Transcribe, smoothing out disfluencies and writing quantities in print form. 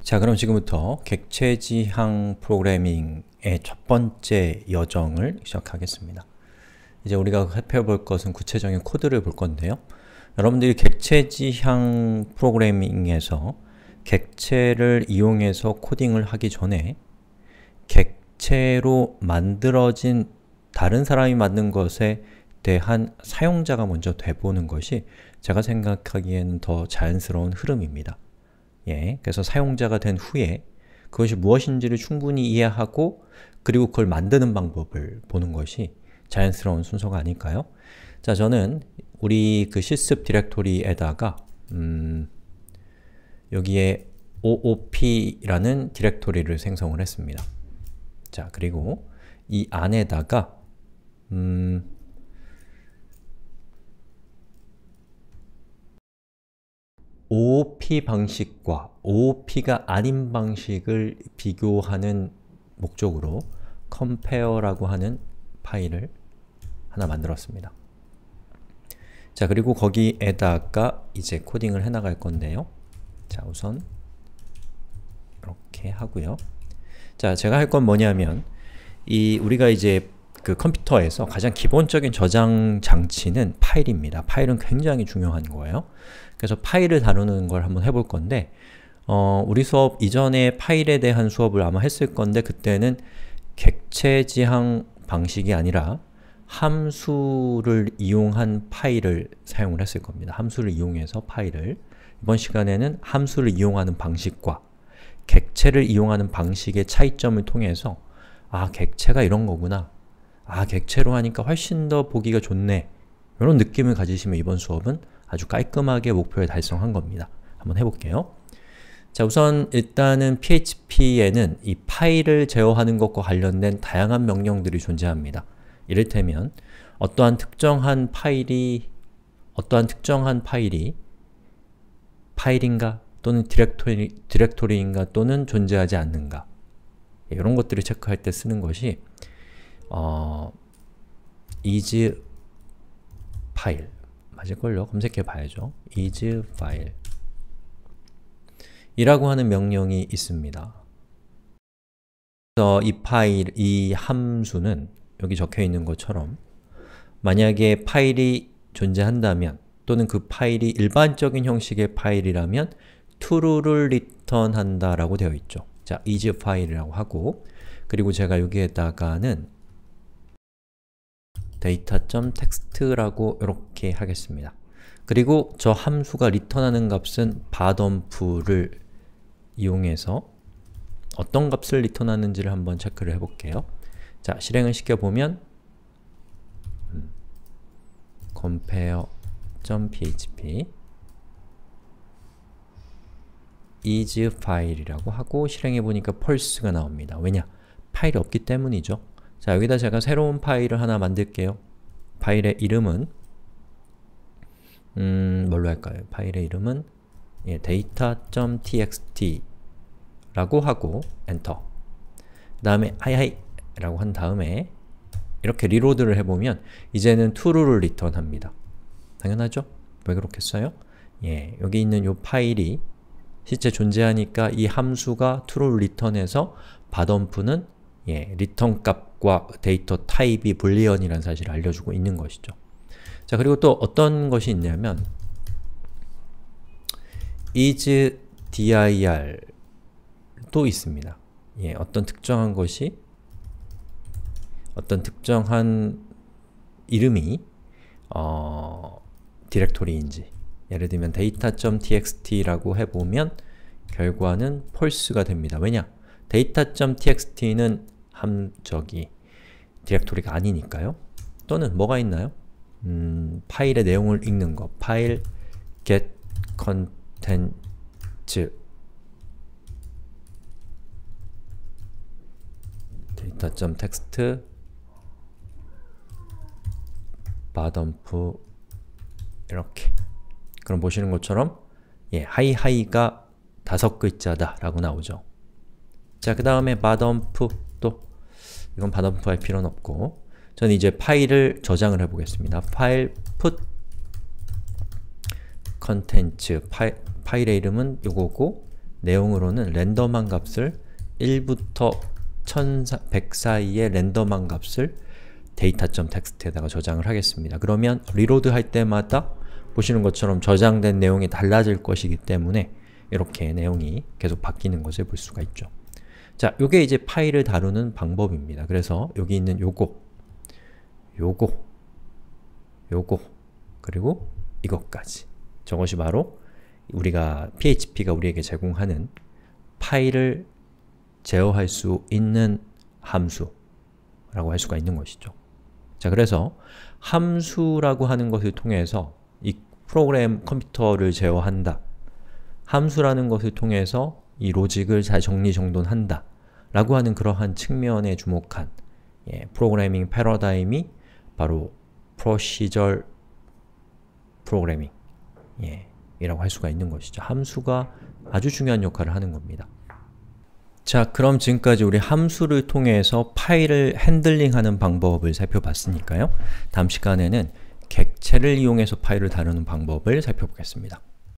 자, 그럼 지금부터 객체지향 프로그래밍의 첫 번째 여정을 시작하겠습니다. 이제 우리가 살펴볼 것은 구체적인 코드를 볼 건데요. 여러분들이 객체지향 프로그래밍에서 객체를 이용해서 코딩을 하기 전에 객체로 만들어진 다른 사람이 만든 것에 대한 사용자가 먼저 돼보는 것이 제가 생각하기에는 더 자연스러운 흐름입니다. 그래서 사용자가 된 후에 그것이 무엇인지를 충분히 이해하고 그리고 그걸 만드는 방법을 보는 것이 자연스러운 순서가 아닐까요? 자, 저는 우리 그 실습 디렉토리에다가 여기에 oop라는 디렉토리를 생성을 했습니다. 자, 그리고 이 안에다가 OOP 방식과 OOP가 아닌 방식을 비교하는 목적으로 compare라고 하는 파일을 하나 만들었습니다. 자, 그리고 거기에다가 이제 코딩을 해나갈 건데요. 자, 우선 이렇게 하고요. 자, 제가 할 건 뭐냐면 우리가 이제 그 컴퓨터에서 가장 기본적인 저장 장치는 파일입니다. 파일은 굉장히 중요한 거예요. 그래서 파일을 다루는 걸 한번 해볼 건데 우리 수업 이전에 파일에 대한 수업을 아마 했을 건데 그때는 객체지향 방식이 아니라 함수를 이용한 파일을 사용을 했을 겁니다. 함수를 이용해서 파일을 이번 시간에는 함수를 이용하는 방식과 객체를 이용하는 방식의 차이점을 통해서 아, 객체가 이런 거구나. 아, 객체로 하니까 훨씬 더 보기가 좋네. 이런 느낌을 가지시면 이번 수업은 아주 깔끔하게 목표를 달성한 겁니다. 한번 해볼게요. 자, 우선 일단은 PHP에는 이 파일을 제어하는 것과 관련된 다양한 명령들이 존재합니다. 이를테면 어떠한 특정한 파일이 파일인가 또는 디렉토리인가 또는 존재하지 않는가 이런 것들을 체크할 때 쓰는 것이 is file 맞을걸요? 검색해 봐야죠. is file 이라고 하는 명령이 있습니다. 그래서 이 파일, 이 함수는 여기 적혀 있는 것처럼 만약에 파일이 존재한다면 또는 그 파일이 일반적인 형식의 파일이라면 true를 return한다 라고 되어 있죠. 자, is file이라고 하고 그리고 제가 여기에다가는 data.text라고 이렇게 하겠습니다. 그리고 저 함수가 리턴하는 값은 bottom를 이용해서 어떤 값을 리턴하는지를 한번 체크를 해볼게요. 자, 실행을 시켜보면 compare.php is file이라고 하고 실행해보니까 false가 나옵니다. 왜냐? 파일이 없기 때문이죠. 자, 여기다 제가 새로운 파일을 하나 만들게요. 파일의 이름은 뭘로 할까요? 파일의 이름은 data.txt 라고 하고 엔터 그 다음에 하이하이 라고 한 다음에 이렇게 리로드를 해보면 이제는 true를 리턴합니다. 당연하죠? 왜 그렇겠어요? 여기 있는 이 파일이 실제 존재하니까 이 함수가 true를 리턴해서 bottom는 리턴 값과 데이터 타입이 불리언이라는 사실을 알려주고 있는 것이죠. 자, 그리고 또 어떤 것이 있냐면 is dir 또 있습니다. 어떤 특정한 것이 어떤 특정한 이름이 디렉토리인지 예를 들면 data.txt라고 해보면 결과는 false가 됩니다. 왜냐? data.txt는 디렉토리가 아니니까요. 또는 뭐가 있나요? 파일의 내용을 읽는 거. 파일 get contents data.text bottom프 이렇게 그럼 보시는 것처럼 하이하이가 5글자다 라고 나오죠. 자, 그 다음에 bottom프 또 이건 bottom프 할 필요는 없고 저는 이제 파일을 저장을 해보겠습니다. 파일 put contents 파일의 이름은 요거고 내용으로는 랜덤한 값을 1부터 100 사이의 랜덤한 값을 data.txt에다가 저장을 하겠습니다. 그러면 리로드 할 때마다 보시는 것처럼 저장된 내용이 달라질 것이기 때문에 이렇게 내용이 계속 바뀌는 것을 볼 수가 있죠. 자, 요게 이제 파일을 다루는 방법입니다. 그래서 여기 있는 요거, 그리고 이것까지. 저것이 바로 우리가 PHP가 우리에게 제공하는 파일을 제어할 수 있는 함수라고 할 수가 있는 것이죠. 자, 그래서 함수라고 하는 것을 통해서 이 프로그램 컴퓨터를 제어한다, 함수라는 것을 통해서 이 로직을 잘 정리정돈한다 라고 하는 그러한 측면에 주목한 프로그래밍 패러다임이 바로 프로시저 프로그래밍 이라고 할 수가 있는 것이죠. 함수가 아주 중요한 역할을 하는 겁니다. 자, 그럼 지금까지 우리 함수를 통해서 파일을 핸들링하는 방법을 살펴봤으니까요. 다음 시간에는 객체를 이용해서 파일을 다루는 방법을 살펴보겠습니다.